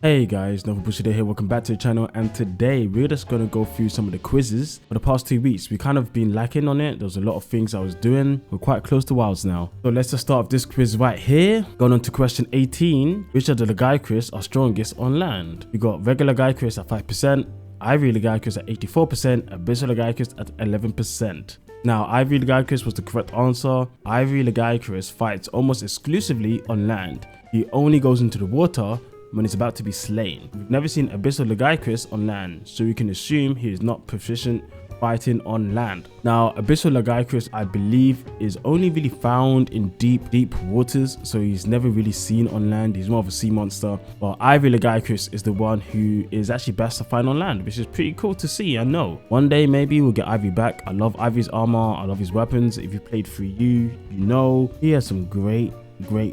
Hey guys, Nova Bushido here, welcome back to the channel, and today we're just going to go through some of the quizzes for the past 2 weeks. We kind of been lacking on it. There was a lot of things I was doing. We're quite close to Wilds now. So let's just start with this quiz right here. Going on to question 18. Which of the Lagiacrus are strongest on land? We got regular Lagiacrus at 5%, Ivory Lagiacrus at 84%, Abyssal Lagiacrus at 11%. Now, Ivory Lagiacrus was the correct answer. Ivory Lagiacrus fights almost exclusively on land. He only goes into the water when it's about to be slain. We've never seen Abyssal Lagiacrus on land, so we can assume he is not proficient fighting on land. Now, Abyssal Lagiacrus, I believe, is only really found in deep waters, so he's never really seen on land. He's more of a sea monster. But Ivory Lagiacrus is the one who is actually best to find on land, which is pretty cool to see. I know one day maybe we'll get Ivory back. I love Ivory's armor, I love his weapons. If you played through you know he has some great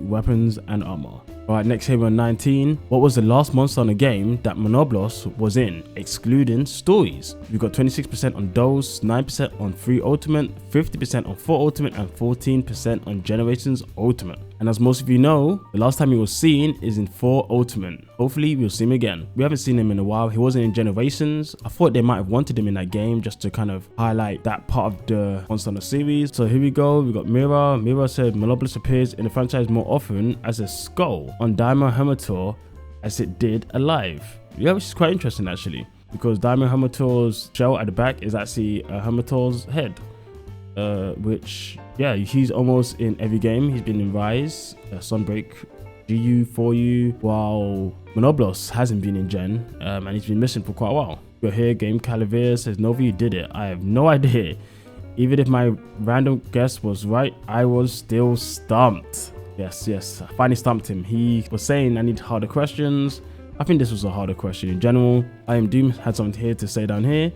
weapons and armor. Alright, next here on 19. What was the last monster on a game that Monoblos was in, excluding stories? We got 26% on Dose, 9% on 3 Ultimate, 50% on 4 Ultimate, and 14% on Generations Ultimate. And as most of you know, the last time he was seen is in 4 Ultimate. Hopefully we'll see him again. We haven't seen him in a while. He wasn't in Generations. I thought they might have wanted him in that game just to kind of highlight that part of the monster on the series. So here we go. We got Mira. Mira said Monoblos appears in the franchise more often as a skull on Diamond Hermitor as it did alive. Yeah, which is quite interesting actually, because Diamond Hermitor's shell at the back is actually Hermitor's head. Which, yeah, he's almost in every game. He's been in Rise, Sunbreak, GU, 4U, while Monoblos hasn't been in Gen, and he's been missing for quite a while. You're here, Game Calavera says, Nova, you did it. I have no idea. Even if my random guess was right, I was still stumped. Yes, I finally stumped him. He was saying I need harder questions. I think this was a harder question in general. I Am Doom had something here to say down here.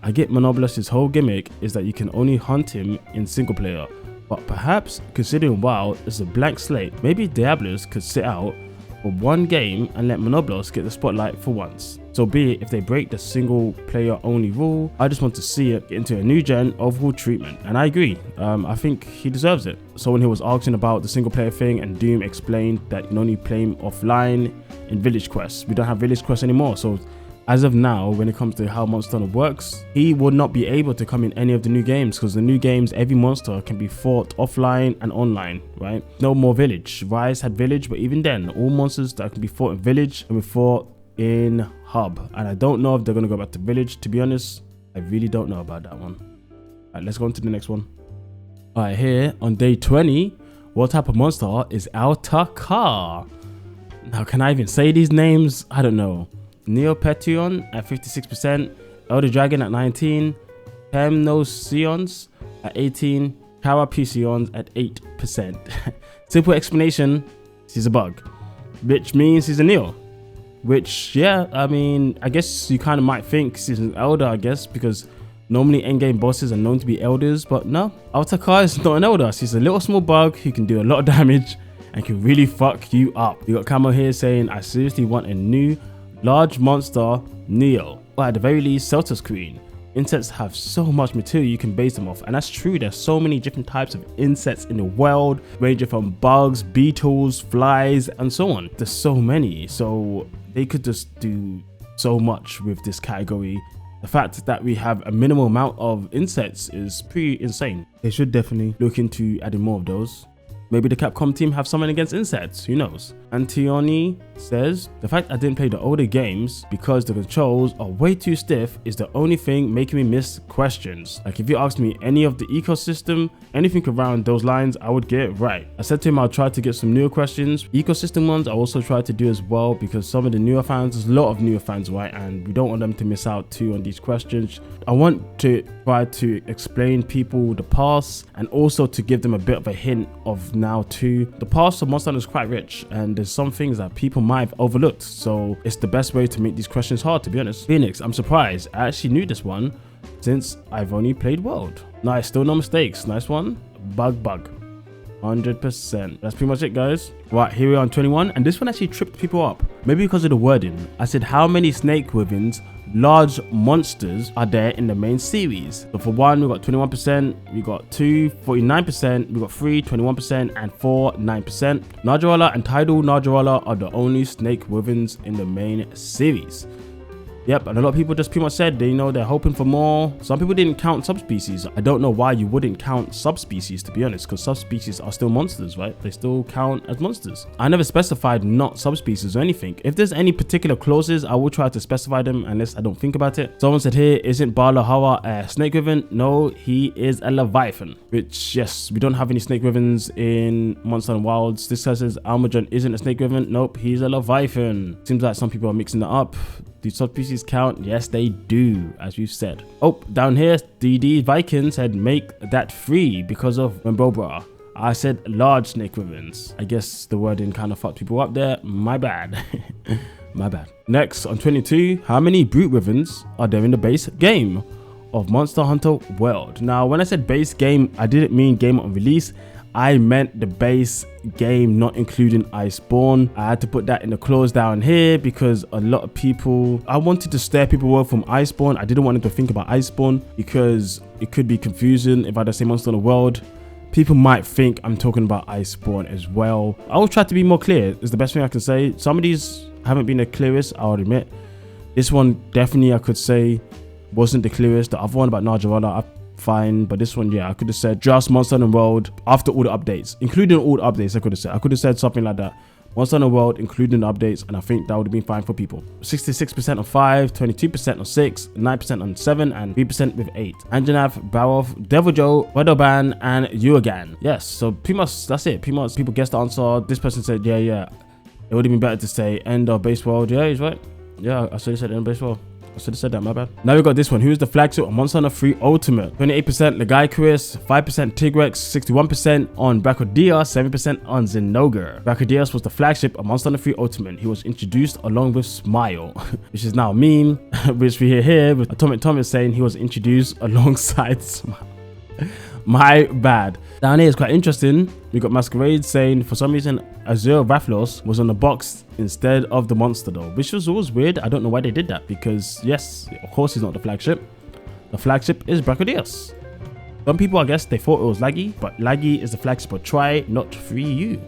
I get Monoblos' whole gimmick is that you can only hunt him in single player, but perhaps considering WoW is a blank slate, maybe Diablos could sit out for one game and let Monoblos get the spotlight for once. So be it if they break the single player only rule. I just want to see it get into a new gen overhaul treatment, and I agree. I think he deserves it. So when he was asking about the single player thing, and Doom explained that you can only play him offline in village quests. We don't have village quests anymore, so as of now, when it comes to how Monster Hunter works, he would not be able to come in any of the new games, because the new games, every monster can be fought offline and online, right? No more village. Rise had village, but even then, all monsters that can be fought in village can be fought in hub. And I don't know if they're going to go back to village, to be honest. I really don't know about that one. All right, let's go on to the next one. All right, here on day 20, what type of monster is Altakar? Now, can I even say these names? I don't know. Neopetron at 56%, Elder Dragon at 19%, Temnosions at 18%, Carapucions at 8%. Simple explanation, he's a bug, which means he's a Neo. Which, yeah, I mean, I guess you kind of might think he's an Elder, I guess, because normally endgame bosses are known to be Elders, but no, Altakar is not an Elder. He's a little small bug who can do a lot of damage and can really fuck you up. You got Camo here saying, I seriously want a new large monster Neo, or at the very least Celtus Queen. Insects have so much material you can base them off, and that's true. There's so many different types of insects in the world, ranging from bugs, beetles, flies, and so on. There's so many, so they could just do so much with this category. The fact that we have a minimal amount of insects is pretty insane. They should definitely look into adding more of those. Maybe the Capcom team have something against insects, who knows? Antioni says, the fact I didn't play the older games because the controls are way too stiff is the only thing making me miss questions. Like if you asked me any of the ecosystem, anything around those lines, I would get it right. I said to him I'll try to get some newer questions. Ecosystem ones I also try to do as well, because some of the newer fans, there's a lot of newer fans, right? And we don't want them to miss out too on these questions. I want to try to explain people the past, and also to give them a bit of a hint of now too. The past of Monster Hunter is quite rich, and there's some things that people might have overlooked, so it's the best way to make these questions hard, to be honest. Phoenix, I'm surprised I actually knew this one since I've only played World. Nice, still no mistakes. Nice one. Bug. 100%. That's pretty much it, guys. Right, here we are on 21, and this one actually tripped people up. Maybe because of the wording. I said, how many snake withens, large monsters, are there in the main series? So for 1, we got 21%, we got 2, 49%, we got 3, 21%, and 4, 9%. Najarala and Tidal Najarala are the only snake withens in the main series. Yep, and a lot of people just pretty much said they're hoping for more. Some people didn't count subspecies. I don't know why you wouldn't count subspecies, to be honest, because subspecies are still monsters, right? They still count as monsters. I never specified not subspecies or anything. If there's any particular clauses, I will try to specify them unless I don't think about it. Someone said here, isn't Bala Hawa a snake wyvern? No, he is a leviathan. Which, yes, we don't have any snake wyverns in Monster and Wilds. This guy says Almagen isn't a snake wyvern. Nope, he's a leviathan. Seems like some people are mixing that up. Do subspecies count? Yes, they do, as we've said. Oh, down here, DD Viking said make that free because of Membobra. I said large snake wyverns. I guess the wording kind of fucked people up there. My bad. My bad. Next, on 22, how many brute wyverns are there in the base game of Monster Hunter World? Now, when I said base game, I didn't mean game on release. I meant the base game, not including Iceborne. I had to put that in the clause down here because a lot of people, I wanted to steer people away from Iceborne. I didn't want them to think about Iceborne because it could be confusing if I just say Monster Hunter World. People might think I'm talking about Iceborne as well. I will try to be more clear, is the best thing I can say. Some of these haven't been the clearest, I'll admit. This one definitely I could say wasn't the clearest. The other one about Najarala, fine, but this one, yeah, I could have said just Monster Hunter World after all the updates, including all the updates. I could have said something like that, Monster Hunter World including the updates, and I think that would have been fine for people. 66% on 5, 22% on 6, 9% on 7, and 3% with 8. Anjanath, Barov, Deviljho, Wedoban, and Yuagan. Yes, so pretty much that's it. Pretty much people guessed the answer. This person said, yeah, it would have been better to say end of base world. Yeah, he's right. Yeah, I should have said end of base world. I should have said that, my bad. Now we got this one. Who's the flagship on Monster Hunter 3 Ultimate? 28% Legaicus, 5% Tigrex, 61% on Brachydios, 7% on Zinogre. Brachydios was the flagship of Monster Hunter 3 Ultimate. He was introduced along with Smile, which is now a meme, which we hear here with Atomic Thomas saying he was introduced alongside Smile. My bad. Down here is quite interesting. We got Masquerade saying for some reason Azure Rathalos was on the box instead of the monster though, which was always weird. I don't know why they did that because yes, of course he's not the flagship. The flagship is Brachydios. Some people, I guess, they thought it was Laggy, but Laggy is the flagship of Tri, not 3U.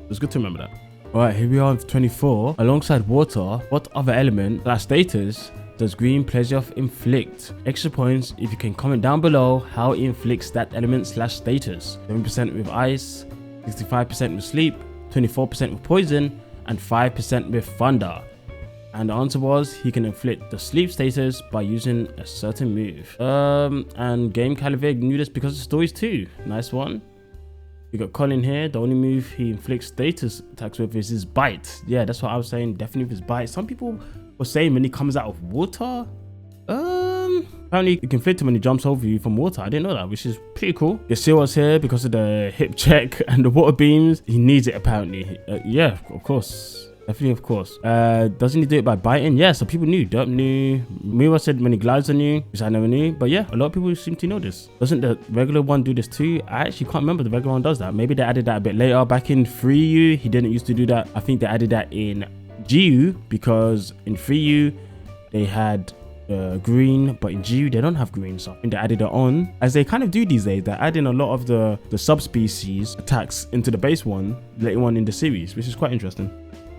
It's good to remember that. Alright, here we are on 24. Alongside water, what other element / status does green pleasure inflict? Extra points if you can comment down below how it inflicts that element / status. 7% with ice, 65% with sleep, 24% with poison, and 5% with thunder. And the answer was he can inflict the sleep status by using a certain move. And Game Calavig knew this because of stories too. Nice one. We got Colin here. The only move he inflicts status attacks with is his bite. Yeah, that's what I was saying. Definitely with his bite. Some people were saying when he comes out of water. Apparently you can inflict him when he jumps over you from water. I didn't know that, which is pretty cool. Yasiro's here because of the hip check and the water beams. He needs it apparently. Yeah, of course. Definitely, of course. Doesn't he do it by biting? Yeah, so people knew. Derp knew. Mira said when he glides on you, which I never knew. But yeah, a lot of people seem to know this. Doesn't the regular one do this too? I actually can't remember the regular one does that. Maybe they added that a bit later. Back in 3U, he didn't used to do that. I think they added that in GU because in 3U, they had green, but in GU, they don't have green. So I think they added it on. As they kind of do these days, they're adding a lot of the subspecies attacks into the base one later on in the series, which is quite interesting.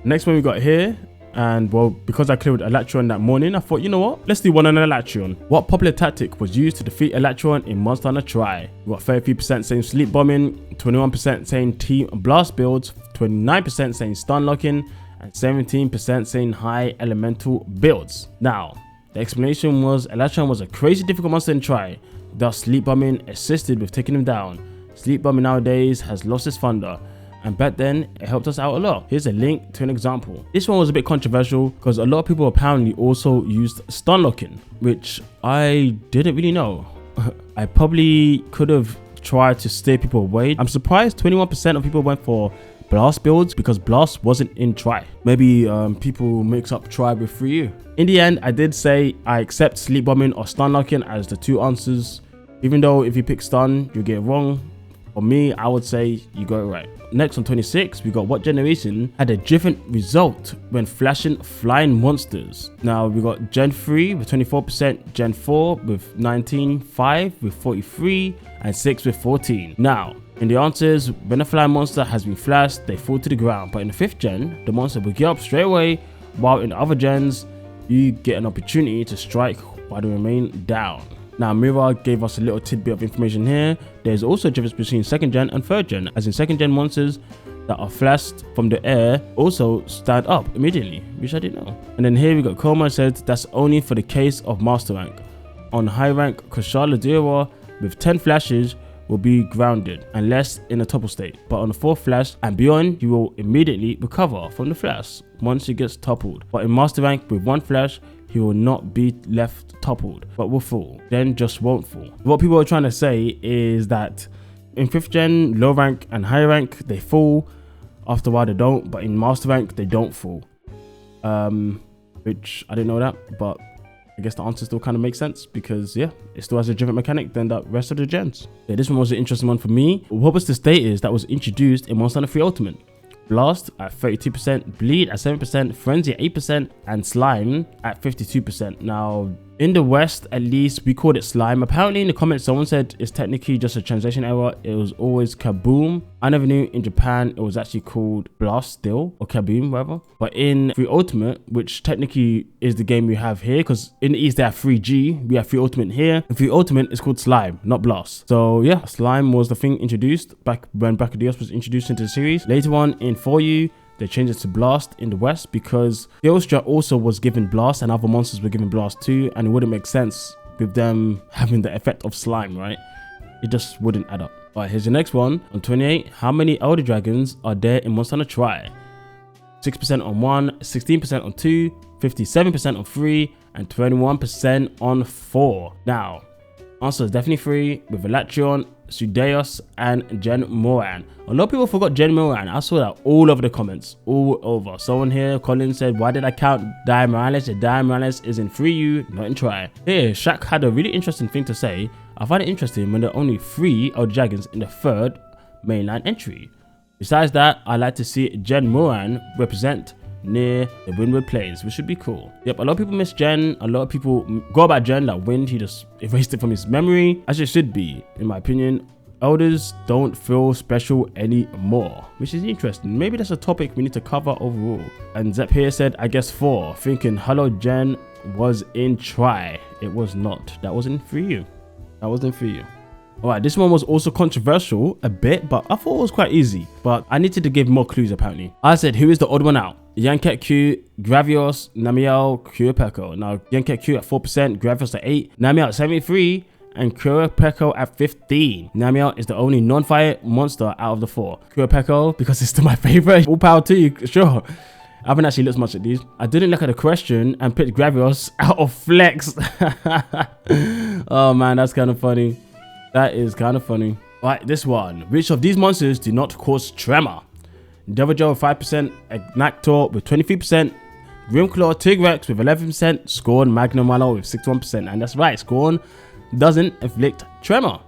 Next one we got here, and well, because I cleared Elatron that morning, I thought, you know what, let's do one on Elatron. What popular tactic was used to defeat Elatron in Monster Hunter Tri? We got 33% saying sleep bombing, 21% saying team blast builds, 29% saying stun locking, and 17% saying high elemental builds. Now, the explanation was Elatron was a crazy difficult monster in Tri, thus sleep bombing assisted with taking him down. Sleep bombing nowadays has lost its thunder, and back then it helped us out a lot. Here's a link to an example. This one was a bit controversial because a lot of people apparently also used stun locking, which I didn't really know. I probably could have tried to steer people away. I'm surprised 21% of people went for blast builds because blast wasn't in Tri. Maybe people mix up Tri with 3U. In the end, I did say I accept sleep bombing or stun locking as the two answers, even though if you pick stun you get it wrong. For me, I would say you got it right. Next on 26, we got what generation had a different result when flashing flying monsters. Now we got Gen 3 with 24%, Gen 4 with 19, 5 with 43, and 6 with 14. Now, in the answers, when a flying monster has been flashed, they fall to the ground. But in the 5th gen, the monster will get up straight away, while in other gens, you get an opportunity to strike while they remain down. Now, Mira gave us a little tidbit of information here. There's also a difference between 2nd gen and 3rd gen, as in 2nd gen monsters that are flashed from the air also stand up immediately, which I didn't know. And then here we got Koma said that's only for the case of master rank. On high rank, Kushala Dira with 10 flashes will be grounded unless in a topple state, but on the 4th flash and beyond, you will immediately recover from the flash once he gets toppled. But in master rank with 1 flash, he will not be left toppled, but will fall, then just won't fall. What people are trying to say is that in 5th gen, low rank and high rank, they fall. After a while they don't, but in master rank, they don't fall. Which I didn't know that, but I guess the answer still kind of makes sense because yeah, it still has a different mechanic than the rest of the gens. Yeah, this one was an interesting one for me. What was the status that was introduced in Monster Hunter 3 Ultimate? Blast at 32%, Bleed at 7%, Frenzy at 8%, and Slime at 52%. Now, in the West, at least, we called it Slime. Apparently, in the comments, someone said it's technically just a translation error. It was always Kaboom. I never knew in Japan it was actually called Blast still, or Kaboom, whatever. But in 3 Ultimate, which technically is the game we have here, because in the East they have 3G, we have 3 Ultimate here. In 3 Ultimate, it's called Slime, not Blast. So yeah, Slime was the thing introduced back when Brachydios was introduced into the series. Later on in 4U, they changed it to Blast in the West because Theostra also was given Blast and other monsters were given Blast too, and it wouldn't make sense with them having the effect of Slime, right? It just wouldn't add up. Alright, here's the next one. On 28, how many Elder Dragons are there in Monster Hunter Tri? 6% on 1, 16% on 2, 57% on 3, and 21% on 4. Now, answer is definitely 3 with Elatrion, Sudeos, and Gen Moran. A lot of people forgot Gen Moran. I saw that all over the comments, all over. Someone here, Colin, said, why did I count Dia Morales? Dia Morales is in 3U, not in Tri. Here, Shaq had a really interesting thing to say. I find it interesting when there are only 3 Elder Dragons in the 3rd mainline entry. Besides that, I like to see Gen Moran represent near the Windward Plains, which should be cool. Yep, a lot of people miss Gen. A lot of people go about Gen like Wind. He just erased it from his memory, as it should be, in my opinion. Elders don't feel special anymore, which is interesting. Maybe that's a topic we need to cover overall. And Zep here said, I guess 4, thinking Hello Gen was in Tri. It was not. That wasn't for you. That wasn't for you. Alright, this one was also controversial a bit, but I thought it was quite easy. But I needed to give more clues apparently. I said, who is the odd one out? Yanket Q, Gravios, Namiel, Kurapeko. Now, Yanket Q at 4%, Gravios at 8, Namiel at 73, and Kurapeko at 15. Namiel is the only non-fire monster out of the 4. Kurapeko, because it's still my favorite. All power to you, sure. I haven't actually looked much at these. I didn't look at the question and picked Gravios out of flex. Oh man, that's kind of funny. That is kind of funny. Right, this one. Which of these monsters do not cause tremor? Deviljho with 5%, Agnactor with 23%, Grimclaw Tigrex with 11%, Scorn Magnemalo with 61%. And that's right, Scorn doesn't inflict tremor.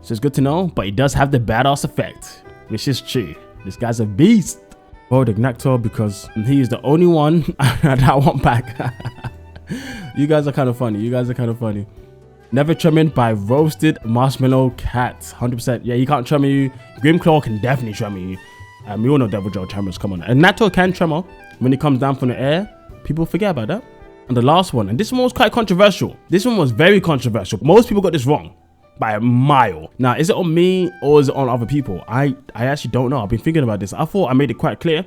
So it's good to know, but he does have the badass effect, which is true. This guy's a beast. Borrowed Agnactor because he is the only one that I want back. You guys are kind of funny. You guys are kind of funny. Never Tremor by Roasted Marshmallow Cat. 100%. Yeah, he can't tremor you. Grimclaw can definitely tremor you. We all know Deviljho tremors, come on. And Agnactor can tremor when he comes down from the air. People forget about that. And the last one, and this one was quite controversial. This one was very controversial. Most people got this wrong by a mile. Now, is it on me or is it on other people? I actually don't know. I've been thinking about this. I thought I made it quite clear.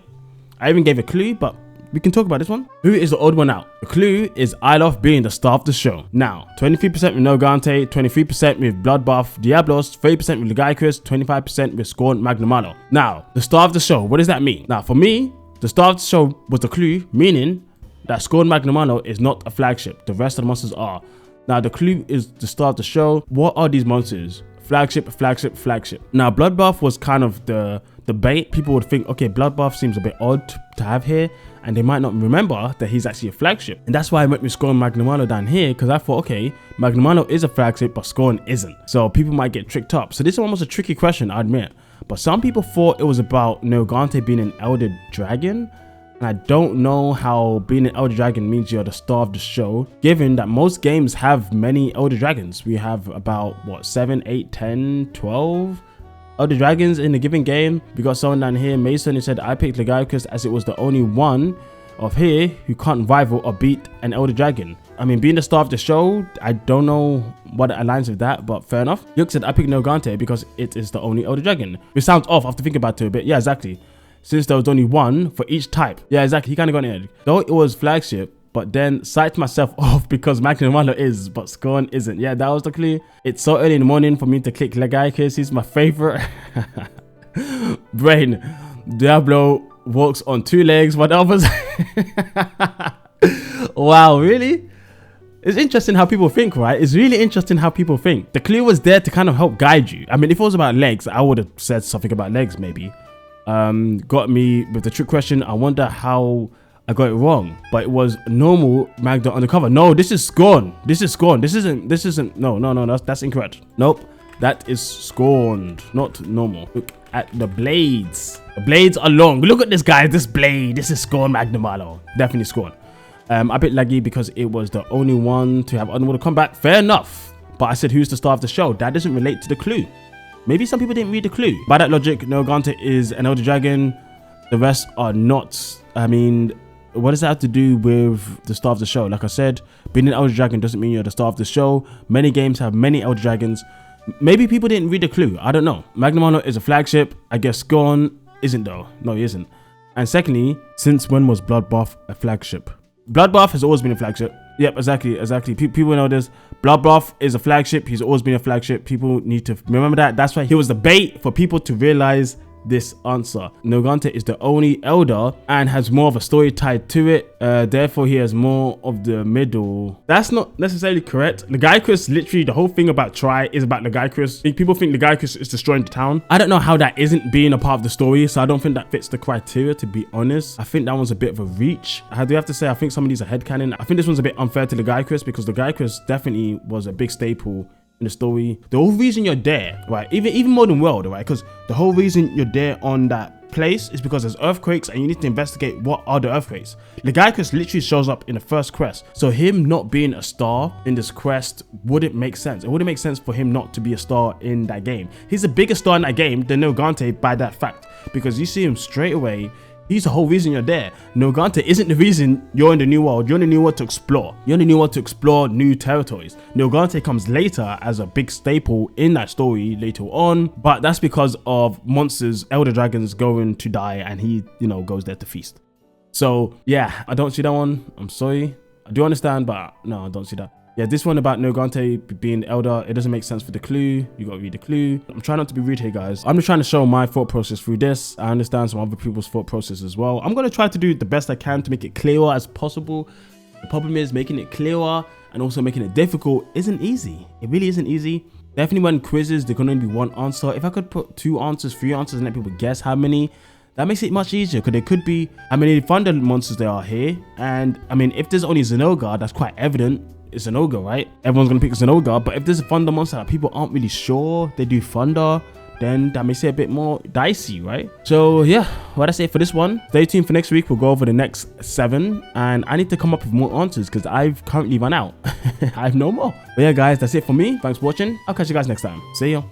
I even gave a clue, but we can talk about this one. Who is the odd one out? The clue is Ilof being the star of the show. Now, 23% with Nogante, 23% with Bloodbath Diablos, 30% with Legaicus, 25% with Scorn Magnemalo. Now, the star of the show, what does that mean? Now, for me, the star of the show was the clue, meaning that Scorn Magnemalo is not a flagship. The rest of the monsters are. Now, the clue is the star of the show. What are these monsters? Flagship, flagship, flagship. Now, Bloodbath was kind of the bait. People would think, okay, Bloodbath seems a bit odd to have here. and they might not remember that he's actually a flagship. And that's why I went with Scorn Magnumalo down here, because I thought, okay, Magnumalo is a flagship, but Scorn isn't. So people might get tricked up. So this one was a tricky question, I admit. But some people thought it was about Nergigante being an Elder Dragon. And I don't know how being an Elder Dragon means you're the star of the show, given that most games have many Elder Dragons. We have about, what, 7, 8, 10, 12 Elder Dragons in a given game. We got someone down here, Mason, who said, I picked Lagiacrus as it was the only one of here who can't rival or beat an Elder Dragon. I mean, being the star of the show, I don't know what aligns with that, but fair enough. Yuk said, I picked Nergigante because it is the only Elder Dragon. Which sounds off after thinking about it a bit. Yeah, exactly. Since there was only one for each type. Yeah, exactly. He kind of got it. Though it was flagship, but then psyched myself off because Magnumalo is, but Scorn isn't. Yeah, that was the clue. It's so early in the morning for me to click Lagiacrus. He's my favorite. Brain. Diablo walks on 2 legs. What else? Wow, really? It's interesting how people think, right? It's really interesting how people think. The clue was there to kind of help guide you. I mean, if it was about legs, I would have said something about legs maybe. Got me with the trick question. I wonder how I got it wrong, but it was normal Magda undercover. No, this is Scorn. This is Scorn. This isn't. No. That's incorrect. Nope. That is Scorned, not normal. Look at the blades. The blades are long. Look at this, guys. This blade. This is Scorn Magnumalo. Definitely Scorn. I picked Laggy because it was the only one to have Underwater Combat. Fair enough. But I said, who's the star of the show? That doesn't relate to the clue. Maybe some people didn't read the clue. By that logic, Nergigante is an Elder Dragon. The rest are not. I mean, what does that have to do with the star of the show? Like I said, being an Elder Dragon doesn't mean you're the star of the show. Many games have many Elder Dragons. Maybe people didn't read the clue. I don't know. Magnumalo is a flagship. I guess Scorn isn't though. No, he isn't. And secondly, since when was Bloodbath a flagship? Bloodbath has always been a flagship. Yep, exactly. People know this. Bloodbath is a flagship. He's always been a flagship. People need to remember that. That's why he was the bait for people to realize this answer. Nergigante is the only Elder and has more of a story tied to it. Therefore, he has more of the middle. That's not necessarily correct. Lagiacrus, literally, the whole thing about Tri is about Lagiacrus. People think Lagiacrus is destroying the town. I don't know how that isn't being a part of the story, so I don't think that fits the criteria, to be honest. I think that one's a bit of a reach. I do have to say, I think some of these are headcanon. I think this one's a bit unfair to Lagiacrus because Lagiacrus definitely was a big staple in the story. The whole reason you're there, right, even more than World, right, because the whole reason you're there on that place is because there's earthquakes and you need to investigate what are the earthquakes. Lagiacrus literally shows up in the first quest, so him not being a star in this quest wouldn't make sense. It wouldn't make sense for him not to be a star in that game. He's a bigger star in that game than Nergigante by that fact, because you see him straight away. He's the whole reason you're there. Nergigante isn't the reason you're in the new world. You're in the new world to explore. You're in the new world to explore new territories. Nergigante comes later as a big staple in that story later on, but that's because of monsters, Elder Dragons going to die, and he, you know, goes there to feast. So yeah, I don't see that one. I'm sorry. I do understand, but no, I don't see that. Yeah, this one about Nergigante being Elder, it doesn't make sense for the clue. You gotta read the clue. I'm trying not to be rude here, guys. I'm just trying to show my thought process through this. I understand some other people's thought process as well. I'm gonna try to do the best I can to make it clearer as possible. The problem is making it clearer and also making it difficult isn't easy. It really isn't easy. Definitely when quizzes, there can only be one answer. If I could put 2 answers, 3 answers, and let people guess how many, that makes it much easier, because there could be how many thunder monsters there are here. And I mean, if there's only Zinogre, that's quite evident. It's an ogre, right? Everyone's gonna pick an ogre, but if there's a thunder monster that people aren't really sure they do thunder, then that makes it a bit more dicey, right? So yeah, well, that's it for this one. Stay tuned for next week. We'll go over the next 7, and I need to come up with more answers because I've currently run out. I have no more. But yeah, guys, that's it for me. Thanks for watching. I'll catch you guys next time. See ya.